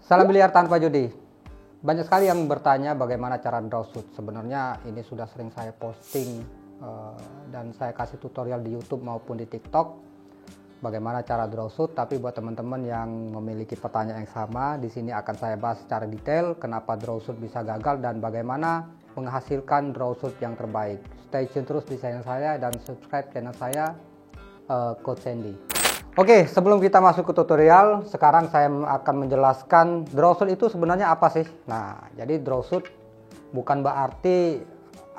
Salam biliar tanpa judi. Banyak sekali yang bertanya bagaimana cara draw shoot. Sebenarnya ini sudah sering saya posting dan saya kasih tutorial di YouTube maupun di TikTok bagaimana cara draw shoot. Tapi buat teman-teman yang memiliki pertanyaan yang sama, di sini akan saya bahas secara detail kenapa draw shoot bisa gagal dan bagaimana menghasilkan draw shoot yang terbaik. Stay tune terus di channel saya dan subscribe channel saya, Coach Sandy. Oke, sebelum kita masuk ke tutorial, sekarang saya akan menjelaskan draw shoot itu sebenarnya apa sih. Nah, jadi draw shoot bukan berarti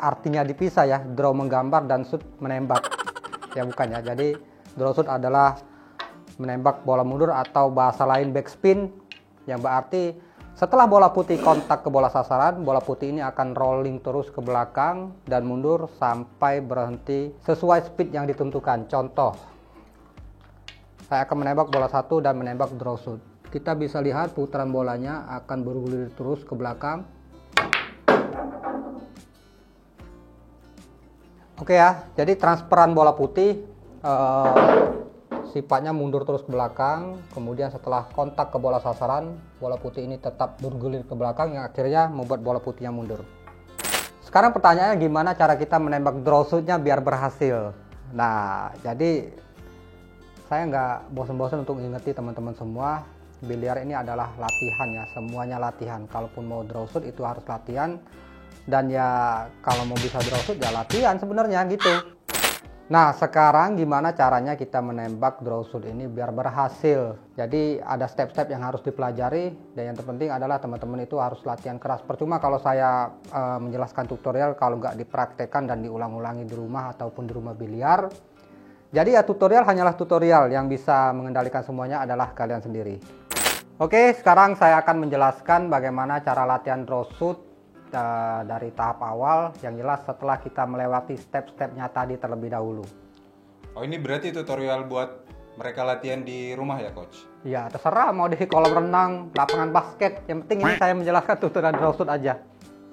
artinya dipisah ya, draw menggambar dan shoot menembak. Ya bukan ya, jadi draw shoot adalah menembak bola mundur atau bahasa lain backspin, yang berarti setelah bola putih kontak ke bola sasaran, bola putih ini akan rolling terus ke belakang dan mundur sampai berhenti sesuai speed yang ditentukan. Contoh, saya akan menembak bola satu dan menembak draw shoot. Kita bisa lihat putaran bolanya akan bergulir terus ke belakang. Oke ya, jadi transferan bola putih sifatnya mundur terus ke belakang. Kemudian setelah kontak ke bola sasaran, bola putih ini tetap bergulir ke belakang yang akhirnya membuat bola putihnya mundur. Sekarang pertanyaannya, gimana cara kita menembak draw shootnya biar berhasil? Nah, jadi saya nggak bosan-bosan untuk ngingeti teman-teman semua, biliar ini adalah latihan ya, semuanya latihan. Kalaupun mau draw shoot itu harus latihan, dan ya kalau mau bisa draw shoot ya latihan sebenarnya gitu. Nah, sekarang gimana caranya kita menembak draw shoot ini biar berhasil? Jadi ada step-step yang harus dipelajari, dan yang terpenting adalah teman-teman itu harus latihan keras. Percuma kalau saya menjelaskan tutorial kalau nggak dipraktekkan dan diulang-ulangi di rumah ataupun di rumah biliar. Jadi ya tutorial hanyalah tutorial, yang bisa mengendalikan semuanya adalah kalian sendiri. Oke, sekarang saya akan menjelaskan bagaimana cara latihan draw shoot dari tahap awal, yang jelas setelah kita melewati step-stepnya tadi terlebih dahulu. Oh, ini berarti tutorial buat mereka latihan di rumah ya, Coach? Ya, terserah mau di kolam renang, lapangan basket, yang penting ini saya menjelaskan tutorial draw shoot aja.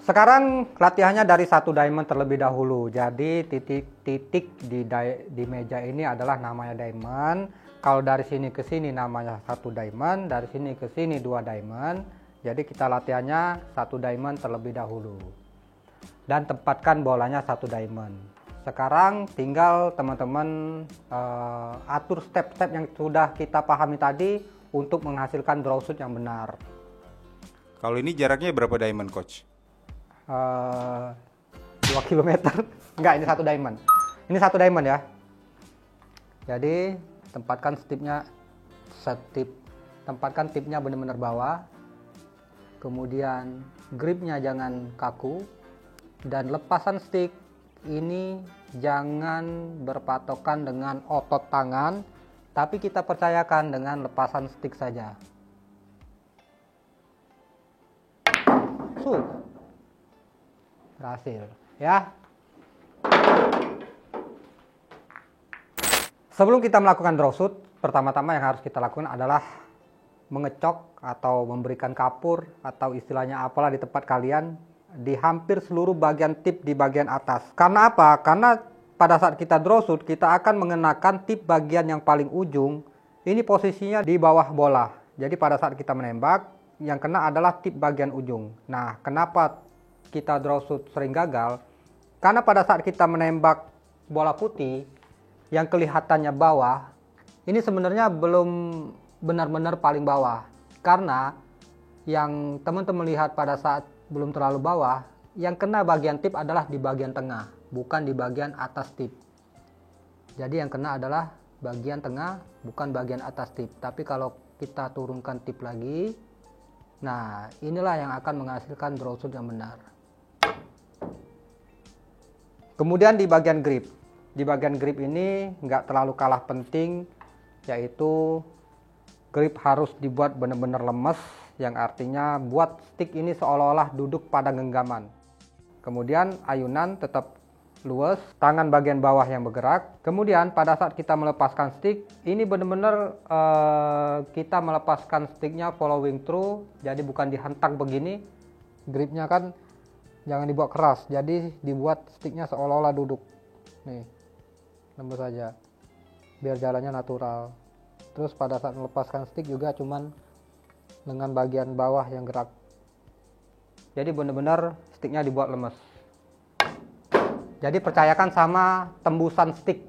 Sekarang latihannya dari satu diamond terlebih dahulu. Jadi titik-titik di meja ini adalah namanya diamond. Kalau dari sini ke sini namanya satu diamond, dari sini ke sini dua diamond. Jadi kita latihannya satu diamond terlebih dahulu. Dan tempatkan bolanya satu diamond. Sekarang tinggal teman-teman atur step-step yang sudah kita pahami tadi untuk menghasilkan draw shoot yang benar. Kalau ini jaraknya berapa diamond, Coach? 2 km. Enggak, ini satu diamond. Ini satu diamond ya. Jadi tempatkan tempatkan tipnya benar-benar bawah. Kemudian gripnya jangan kaku, dan lepasan stick ini jangan berpatokan dengan otot tangan, tapi kita percayakan dengan lepasan stick saja. Berhasil ya. Sebelum kita melakukan draw shoot, pertama-tama yang harus kita lakukan adalah mengecok atau memberikan kapur atau istilahnya apalah di tempat kalian di hampir seluruh bagian tip di bagian atas. Karena apa? Karena pada saat kita draw shoot kita akan mengenakan tip bagian yang paling ujung. Ini posisinya di bawah bola. Jadi pada saat kita menembak, yang kena adalah tip bagian ujung. Nah, kenapa kita draw shoot sering gagal? Karena pada saat kita menembak bola putih yang kelihatannya bawah, ini sebenarnya belum benar-benar paling bawah. Karena yang teman-teman lihat pada saat belum terlalu bawah, yang kena bagian tip adalah di bagian tengah, bukan di bagian atas tip. Jadi yang kena adalah bagian tengah, bukan bagian atas tip. Tapi kalau kita turunkan tip lagi, nah inilah yang akan menghasilkan draw shoot yang benar. Kemudian di bagian grip. Di bagian grip ini nggak terlalu kalah penting, yaitu grip harus dibuat benar-benar lemes, yang artinya buat stick ini seolah-olah duduk pada genggaman. Kemudian ayunan tetap luas, tangan bagian bawah yang bergerak. Kemudian pada saat kita melepaskan stick, ini benar-benar kita melepaskan sticknya following through, jadi bukan dihentak begini. Gripnya kan jangan dibuat keras, jadi dibuat sticknya seolah-olah duduk. Nih, lembut saja, biar jalannya natural. Terus pada saat melepaskan stick juga cuman dengan bagian bawah yang gerak. Jadi benar-benar sticknya dibuat lemes. Jadi percayakan sama tembusan stick.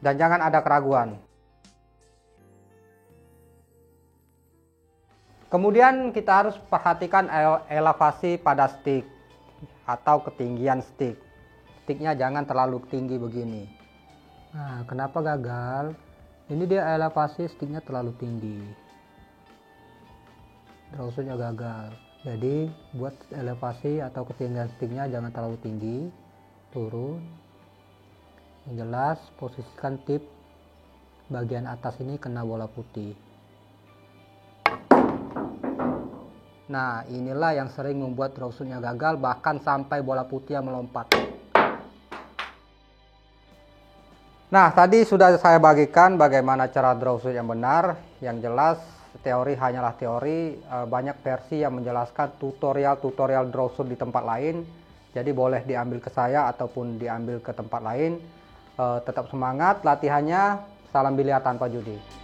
Dan jangan ada keraguan. Kemudian kita harus perhatikan elevasi pada stick atau ketinggian stick. Sticknya jangan terlalu tinggi begini. Nah, kenapa gagal? Ini dia elevasi sticknya terlalu tinggi. Drawshootnya gagal. Jadi buat elevasi atau ketinggian sticknya jangan terlalu tinggi, turun. Yang jelas posisikan tip bagian atas ini kena bola putih. Nah, inilah yang sering membuat drawshootnya gagal, bahkan sampai bola putih yang melompat. Nah, tadi sudah saya bagikan bagaimana cara drawshoot yang benar. Yang jelas teori hanyalah teori, banyak versi yang menjelaskan tutorial drawshoot di tempat lain. Jadi boleh diambil ke saya ataupun diambil ke tempat lain. Tetap semangat latihannya, salam biliar tanpa judi.